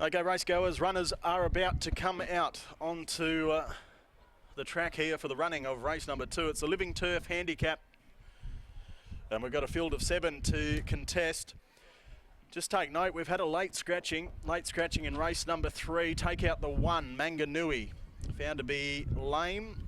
Okay, race goers, runners are about to come out onto the track here for the running of race number 2. It's the Living Turf Handicap, and we've got a field of 7 to contest. Just take note, we've had a late scratching in race number 3. Take out the 1, Manganui, found to be lame.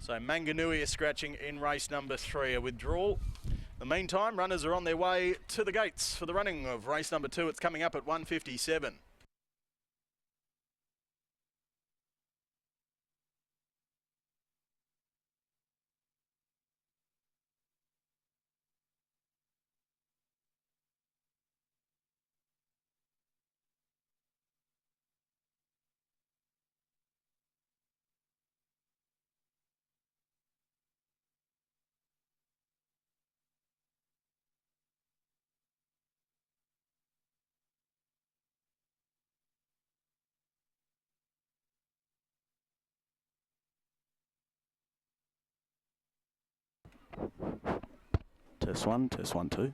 So Manganui is scratching in race number 3, a withdrawal. In the meantime, runners are on their way to the gates for the running of race number 2. It's coming up at 1:57. Test 1, test 1, 2.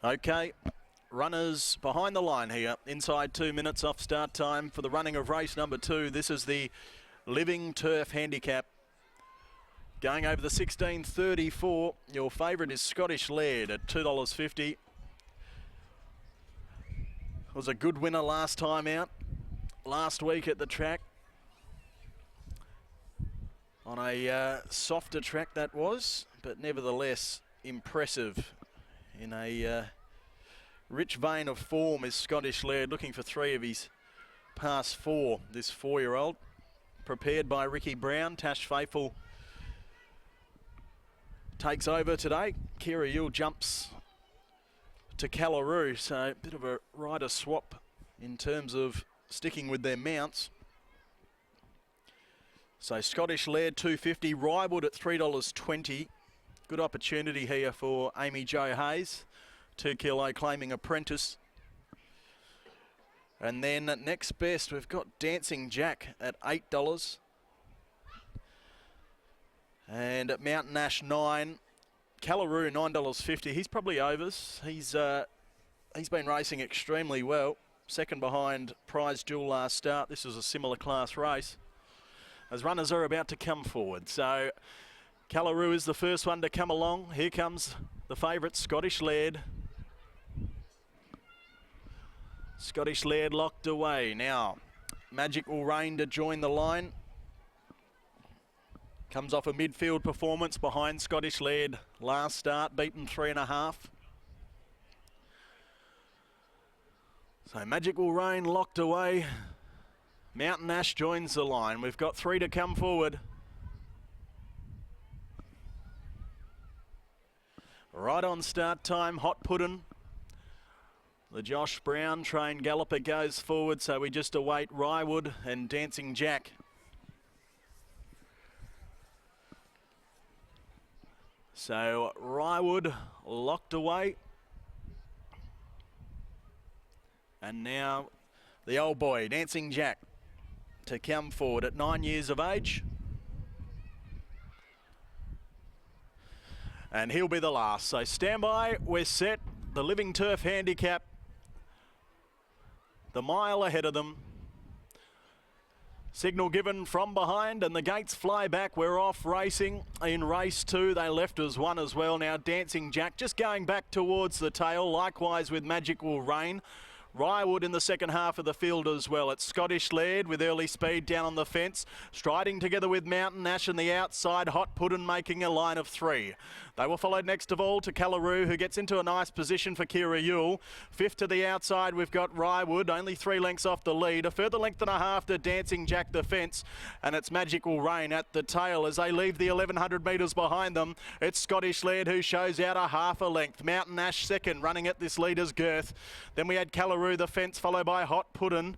Okay, runners behind the line here. Inside 2 minutes off start time for the running of race number 2. This is the Living Turf Handicap. Going over the 16.34. Your favourite is Scottish Laird at $2.50. Was a good winner last time out. Last week at the track. On a softer track that was, but nevertheless impressive. In a rich vein of form is Scottish Laird, looking for 3 of his past 4, this 4-year-old. Prepared by Rickie Brown. Tash Faithfull takes over today. Kira Yule jumps to Kalgoorlie, so a bit of a rider swap in terms of sticking with their mounts. So Scottish Laird $2.50, Rywood at $3.20. Good opportunity here for Amy Jo Hayes, 2 kilo claiming apprentice. And then next best, we've got Dancing Jack at $8. And at Mountain Ash 9, Kalgoorlie $9.50. He's probably overs. He's been racing extremely well. Second behind Prize Jewel last start. This was a similar class race. As runners are about to come forward. So Kalgoorlie is the first one to come along. Here comes the favourite, Scottish Laird. Scottish Laird locked away. Now, Magical Rain to join the line. Comes off a midfield performance behind Scottish Laird last start, beaten 3.5. So Magical Rain locked away. Mountain Ash joins the line. We've got 3 to come forward. Right on start time, Hot Puddin'. The Josh Brown trained galloper goes forward, so we just await Rywood and Dancing Jack. So Rywood locked away. And now the old boy, Dancing Jack, to come forward at 9 years of age. And he'll be the last. So stand by, we're set. The Living Turf Handicap, the mile ahead of them. Signal given from behind and the gates fly back. We're off racing in race 2. They left us 1 as well. Now Dancing Jack just going back towards the tail. Likewise with Magical Rain. Rywood in the second half of the field as well. It's Scottish Laird with early speed down on the fence. Striding together with Mountain Ash on the outside. Hot Puddin' making a line of 3. They were followed next of all to Kalgoorlie, who gets into a nice position for Kira Yule. 5th to the outside, we've got Rywood, only 3 lengths off the lead. A further length and a half to Dancing Jack the fence. And it's Magical Rain at the tail as they leave the 1,100 metres behind them. It's Scottish Laird who shows out a half a length. Mountain Ash second, running at this leader's girth. Then we had Kalgoorlie the fence, followed by Hot Puddin'.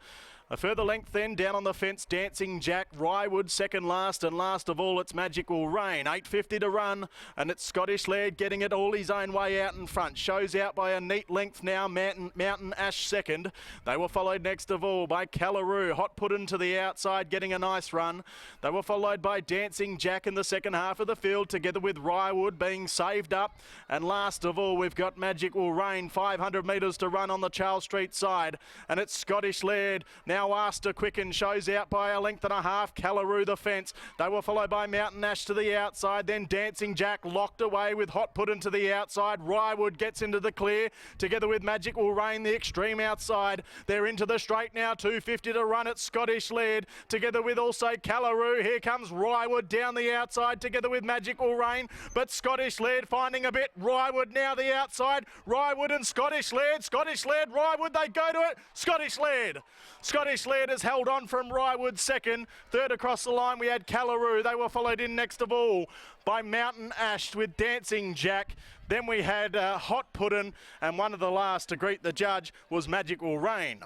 A further length then, down on the fence, Dancing Jack, Rywood second last, and last of all, it's Magical Rain. 8.50 to run, and it's Scottish Laird getting it all his own way out in front. Shows out by a neat length now, Mountain Ash second. They were followed next of all by Kalgoorlie. Hot Puddin' to the outside, getting a nice run. They were followed by Dancing Jack in the second half of the field, together with Rywood being saved up. And last of all, we've got Magical Rain, 500 metres to run on the Charles Street side. And it's Scottish Laird now asked to quicken, shows out by a length and a half. Kalgoorlie the fence. They were followed by Mountain Ash to the outside, then Dancing Jack locked away with Hot Puddin' to the outside. Rywood gets into the clear together with Magical Rain, the extreme outside. They're into the straight now, 2.50 to run at Scottish Laird together with also Kalgoorlie. Here comes Rywood down the outside together with Magical Rain, but Scottish Laird finding a bit. Rywood now the outside. Rywood and Scottish Laird. Scottish Laird, Rywood, they go to it. Scottish Laird. Scottish Laird has held on from Rywood second. Third across the line we had Kalgoorlie. They were followed in next of all by Mountain Ash with Dancing Jack. Then we had Hot Puddin', and one of the last to greet the judge was Magical Rain.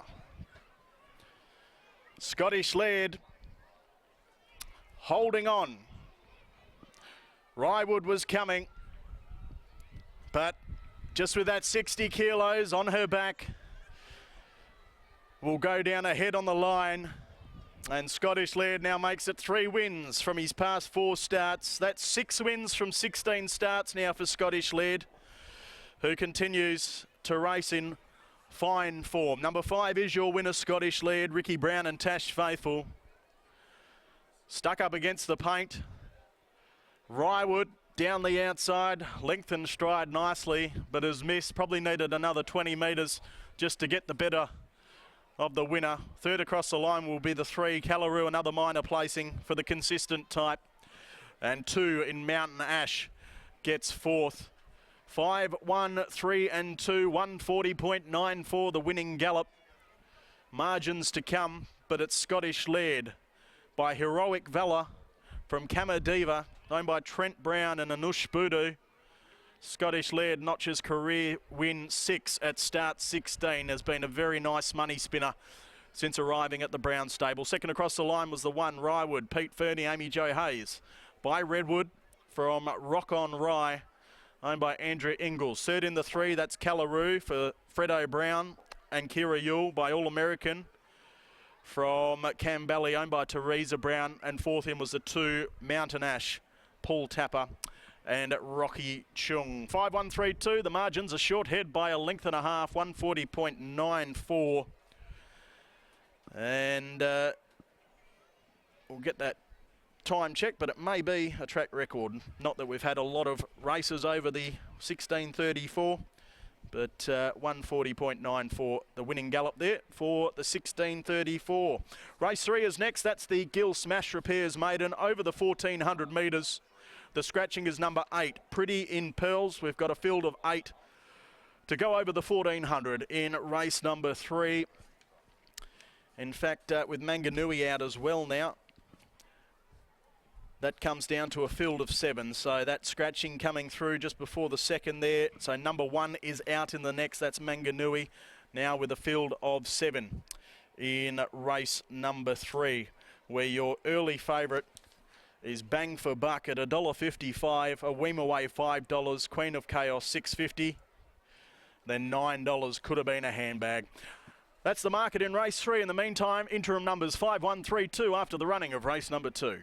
Scottish Laird holding on. Rywood was coming, but just with that 60 kilos on her back, will go down ahead on the line. And Scottish Laird now makes it 3 wins from his past 4 starts. That's 6 wins from 16 starts now for Scottish Laird, who continues to race in fine form. Number 5 is your winner, Scottish Laird, Rickie Brown and Natasha Faithfull. Stuck up against the paint. Rywood down the outside, lengthened stride nicely, but has missed. Probably needed another 20 metres just to get the better of the winner. Third across the line will be the 3, Kalgoorlie, another minor placing for the consistent type. And 2 in Mountain Ash gets 4th. 5, 1, 3 and 2, 140.94 the winning gallop. Margins to come, but it's Scottish Laird by Heroic Valor from Kamadiva, owned by Trent Brown and Anush Budu. Scottish Laird notches career win 6 at start 16. Has been a very nice money spinner since arriving at the Brown stable. Second across the line was the 1, Rywood, Pete Fernie, Amy Jo Hayes. By Redwood from Rock on Rye, owned by Andrea Ingalls. Third in the 3, that's Kalgoorlie for Fredo Brown and Kira Yule by All American from Cambally, owned by Teresa Brown. And fourth in was the 2, Mountain Ash, Paul Tapper and Rocky Chung. 5, 1, 3, 2. The margins are short head by a length and a half, 140.94. And we'll get that time check, but it may be a track record. Not that we've had a lot of races over the 1634, but 140.94 the winning gallop there for the 1634. Race 3 is next. That's the Gill Smash Repairs Maiden over the 1400 metres. The scratching is number 8, Pretty in Pearls. We've got a field of 8 to go over the 1400 in race number 3. In fact, with Manganui out as well now, that comes down to a field of 7, so that scratching coming through just before the second there. So number 1 is out in the next, that's Manganui, now with a field of 7 in race number 3, where your early favourite is Bang for Buck at $1.55, a Weem Away $5, Queen of Chaos $6.50, then $9 could have been a handbag. That's the market in race 3. In the meantime, interim numbers 5, 1, 3, 2 after the running of race number 2.